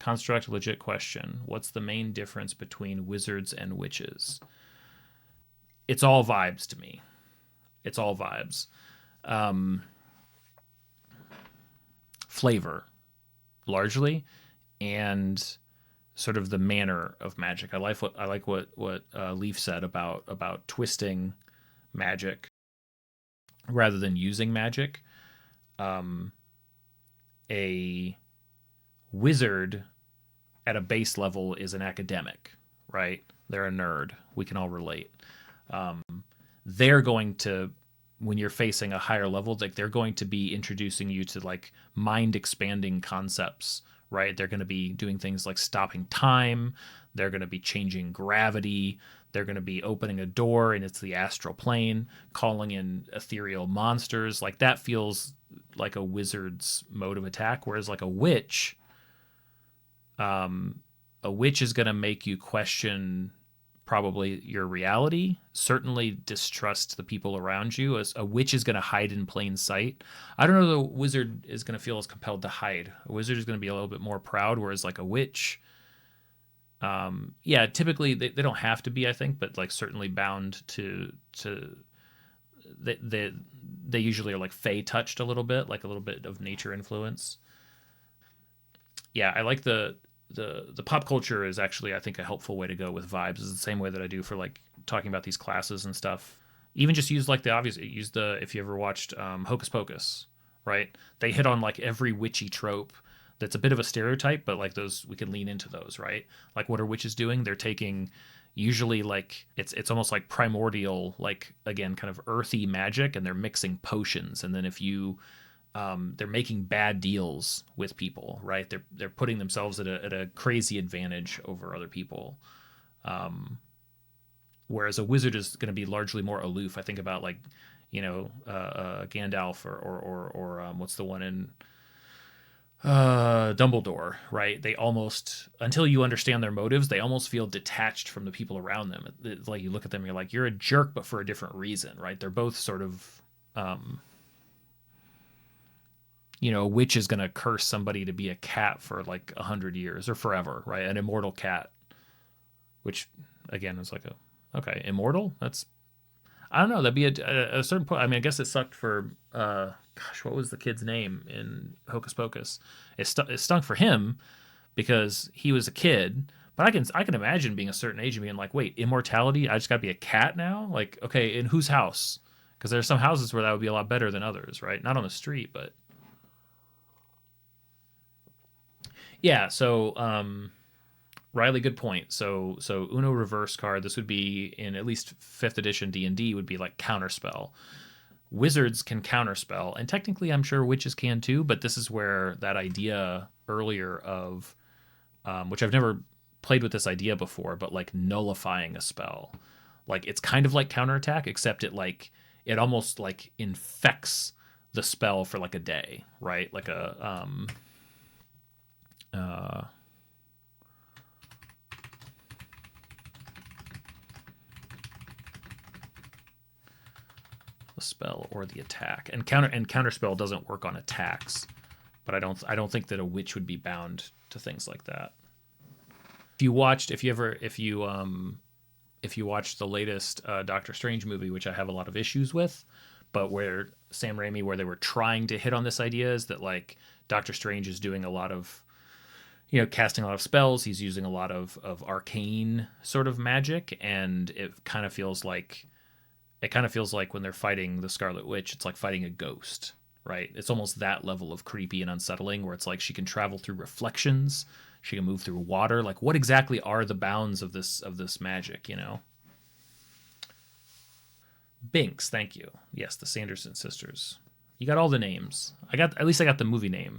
Construct, legit question. What's the main difference between wizards and witches? It's all vibes to me. It's all vibes. Flavor, largely, and sort of the manner of magic. I like what Leaf said about twisting magic rather than using magic. A wizard at a base level is an academic, right? They're a nerd. We can all relate. They're going to, when you're facing a higher level, like they're going to be introducing you to like mind expanding concepts, right? They're going to be doing things like stopping time. They're going to be changing gravity. They're going to be opening a door and it's the astral plane, calling in ethereal monsters. Like that feels like a wizard's mode of attack. Whereas like a witch is going to make you question probably your reality, certainly distrust the people around you. As a witch is going to hide in plain sight. I don't know that a wizard is going to feel as compelled to hide. A wizard is going to be a little bit more proud, whereas like a witch, typically they don't have to be, I think, but like certainly bound to they usually are like fey touched a little bit, like a little bit of nature influence. Yeah, I like the pop culture is actually, I think, a helpful way to go with vibes. Is the same way that I do for like talking about these classes and stuff. Even just use like the obvious, if you ever watched Hocus Pocus, right? They hit on like every witchy trope that's a bit of a stereotype, but like those, we can lean into those, right? Like what are witches doing? They're taking usually like it's almost like primordial, like again, kind of earthy magic, and they're mixing potions. And then if you they're making bad deals with people, right? They're putting themselves at a crazy advantage over other people. Whereas a wizard is going to be largely more aloof. I think about like, Gandalf or what's the one in Dumbledore, right? They almost, until you understand their motives, they almost feel detached from the people around them. It's like you look at them, you're like, you're a jerk, but for a different reason, right? They're both sort of, a witch is going to curse somebody to be a cat for like 100 years or forever, right? An immortal cat, which again is like okay, immortal. That's, I don't know. That'd be a certain point. I mean, I guess it sucked for, what was the kid's name in Hocus Pocus? It stunk for him because he was a kid. But I can imagine being a certain age and being like, wait, immortality? I just got to be a cat now? Like, okay, in whose house? Because there's some houses where that would be a lot better than others, right? Not on the street, but yeah. So Riley, good point. So Uno reverse card. This would be in at least 5th edition D&D would be like counterspell. Wizards can counterspell, and technically I'm sure witches can too, but this is where that idea earlier of, which I've never played with this idea before, but like nullifying a spell. Like it's kind of like counterattack, except it almost like infects the spell for like a day, right? Like a, the spell or the attack, and counterspell doesn't work on attacks, but I don't think that a witch would be bound to things like that. If you watched the latest Doctor Strange movie, which I have a lot of issues with, but where Sam Raimi, where they were trying to hit on this idea, is that like Doctor Strange is doing a lot of, casting a lot of spells. He's using a lot of arcane sort of magic, and it kind of feels like when they're fighting the Scarlet Witch, it's like fighting a ghost, right? It's almost that level of creepy and unsettling, where it's like she can travel through reflections, she can move through water. Like, what exactly are the bounds of this magic? Binks, thank you. Yes, the Sanderson sisters. You got all the names. I got the movie name.